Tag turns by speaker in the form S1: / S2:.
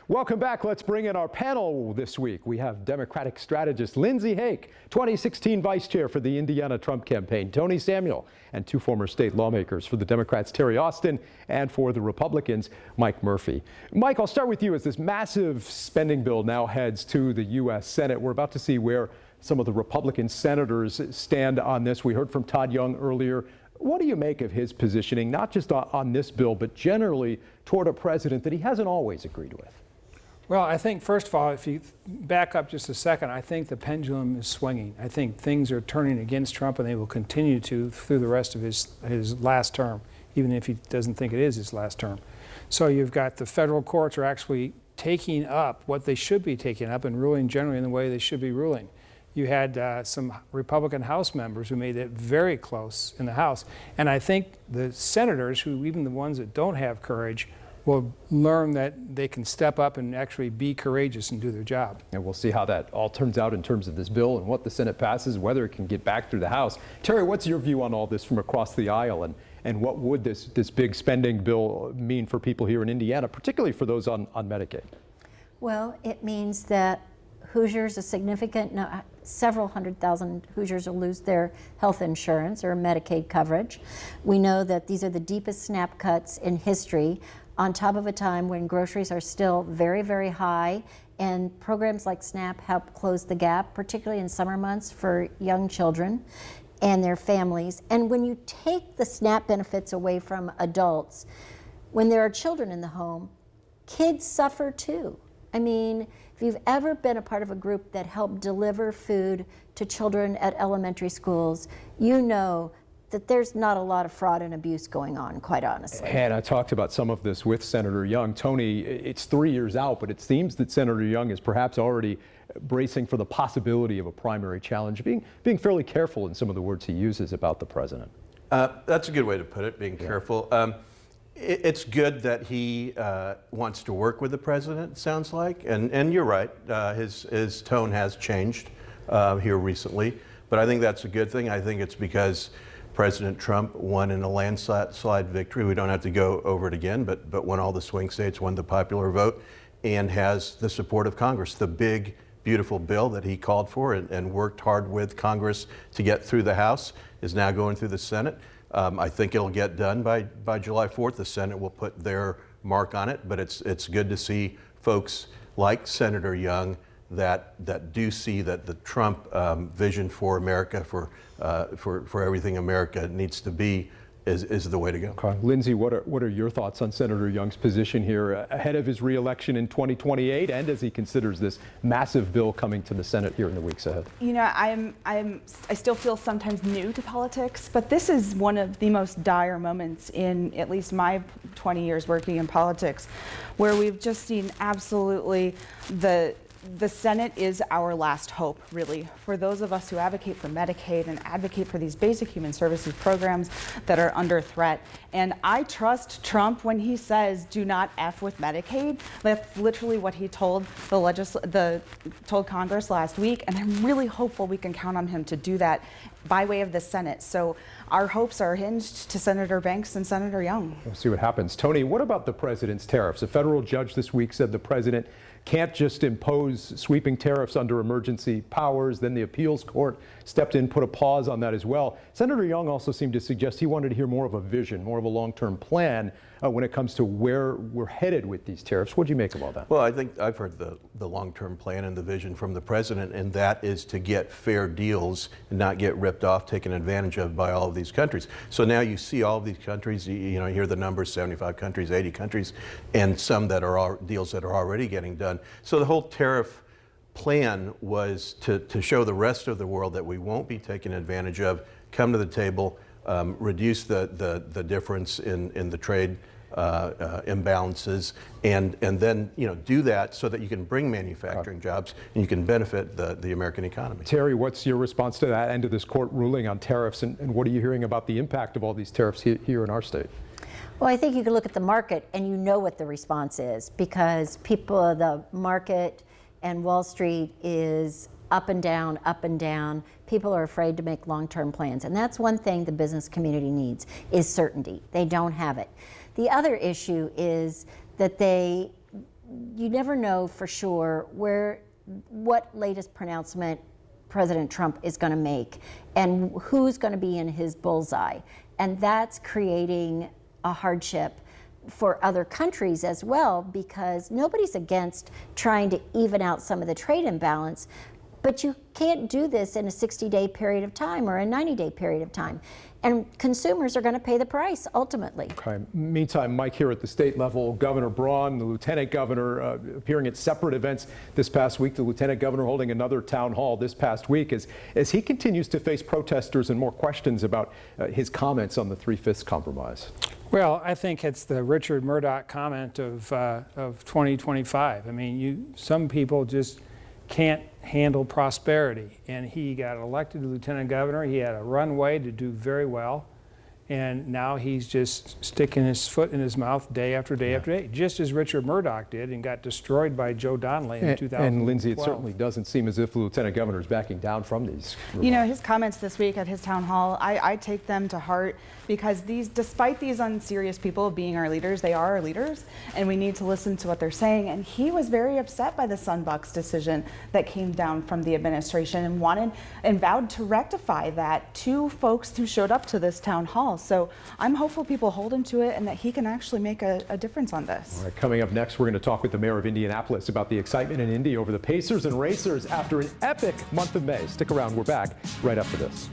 S1: Welcome back. Let's bring in our panel this week. We have Democratic strategist Lindsay Hake, 2016 vice chair for the Indiana Trump campaign, Tony Samuel, and two former state lawmakers for the Democrats, Terry Austin, and for the Republicans, Mike Murphy. Mike, I'll start with you. As this massive spending bill now heads to the U.S. Senate, we're about to see where some of the Republican senators stand on this. We heard from Todd Young earlier. What do you make of his positioning, not just on this bill, but generally toward a president that he hasn't always agreed with?
S2: Well, I think, first of all, if you back up just a second, I think the pendulum is swinging. I think things are turning against Trump, and they will continue to through the rest of his last term, even if he doesn't think it is his last term. So you've got the federal courts are actually taking up what they should be taking up and ruling generally in the way they should be ruling. You had some Republican House members who made it very close in the House. And I think the senators, who even the ones that don't have courage, will learn that they can step up and actually be courageous and do their job.
S1: And we'll see how that all turns out in terms of this bill and what the Senate passes, whether it can get back through the House. Terry, what's your view on all this from across the aisle, and what would this big spending bill mean for people here in Indiana, particularly for those on Medicaid?
S3: Well, it means that Hoosiers, several 100,000 Hoosiers will lose their health insurance or Medicaid coverage. We know that these are the deepest SNAP cuts in history, on top of a time when groceries are still very, very high, and programs like SNAP help close the gap, particularly in summer months for young children and their families. And when you take the SNAP benefits away from adults, when there are children in the home, kids suffer too. I mean, if you've ever been a part of a group that helped deliver food to children at elementary schools, you know that there's not a lot of fraud and abuse going on, quite honestly.
S1: And I talked about some of this with Senator Young. Tony, it's 3 years out, but it seems that Senator Young is perhaps already bracing for the possibility of a primary challenge, being fairly careful in some of the words he uses about the president.
S4: That's a good way to put it, being careful. It's good that he wants to work with the president, sounds like, and you're right, his tone has changed here recently, but I think that's a good thing. I think it's because President Trump won in a landslide victory. We don't have to go over it again, but won all the swing states, won the popular vote, and has the support of Congress. The big, beautiful bill that he called for and worked hard with Congress to get through the House is now going through the Senate. I think it'll get done by July 4th. The Senate will put their mark on it, but it's good to see folks like Senator Young that do see that the Trump vision for America, for everything America needs to be, is the way to go.
S1: Okay. Lindsay, what are your thoughts on Senator Young's position here ahead of his reelection in 2028, and as he considers this massive bill coming to the Senate here in the weeks ahead?
S5: You know, I still feel sometimes new to politics, but this is one of the most dire moments in at least my 20 years working in politics, where we've just seen absolutely the Senate is our last hope, really, for those of us who advocate for Medicaid and advocate for these basic human services programs that are under threat. And I trust Trump when he says, do not F with Medicaid. That's literally what he told told Congress last week, and I'm really hopeful we can count on him to do that by way of the Senate. So our hopes are hinged to Senator Banks and Senator Young.
S1: We'll see what happens. Tony, what about the president's tariffs? A federal judge this week said the president can't just impose sweeping tariffs under emergency powers. Then the appeals court stepped in, put a pause on that as well. Senator Young also seemed to suggest he wanted to hear more of a vision, more of a long-term plan when it comes to where we're headed with these tariffs. What do you make of all that?
S4: Well, I think I've heard the long-term plan and the vision from the president, and that is to get fair deals and not get ripped off, taken advantage of by all of these countries. So now you see all of these countries, you know, you hear the numbers, 75 countries, 80 countries, and some that are deals that are already getting done. So the whole tariff plan was to show the rest of the world that we won't be taken advantage of, come to the table, reduce the difference in the trade imbalances, and then do that so that you can bring manufacturing jobs and you can benefit the American economy.
S1: Terry, what's your response to that end of this court ruling on tariffs, and what are you hearing about the impact of all these tariffs here in our state?
S3: Well, I think you can look at the market and you know what the response is, because the market and Wall Street is up and down, up and down. People are afraid to make long-term plans. And that's one thing the business community needs, is certainty. They don't have it. The other issue is that you never know for sure what latest pronouncement President Trump is going to make and who's going to be in his bullseye. And that's creating a hardship for other countries as well, because nobody's against trying to even out some of the trade imbalance, but you can't do this in a 60-day period of time or a 90-day period of time. And consumers are going to pay the price ultimately.
S1: Okay. Meantime, Mike, here at the state level, Governor Braun, the lieutenant governor, appearing at separate events this past week. The lieutenant governor holding another town hall this past week as he continues to face protesters and more questions about his comments on the 3/5 compromise.
S2: Well, I think it's the Richard Murdoch comment of 2025. I mean, some people just can't handle prosperity, and he got elected lieutenant governor. He had a runway to do very well, and now he's just sticking his foot in his mouth day after day after day, just as Richard Murdoch did and got destroyed by Joe Donnelly in 2012.
S1: And Lindsay, it certainly doesn't seem as if the lieutenant governor is backing down from these remarks.
S5: You know, his comments this week at his town hall, I take them to heart, because despite these unserious people being our leaders, they are our leaders, and we need to listen to what they're saying. And he was very upset by the Sunbucks decision that came down from the administration and wanted and vowed to rectify that to folks who showed up to this town hall. So I'm hopeful people hold him to it and that he can actually make a difference on this.
S1: All right, coming up next, we're going to talk with the mayor of Indianapolis about the excitement in Indy over the Pacers and Racers after an epic month of May. Stick around, we're back right after this.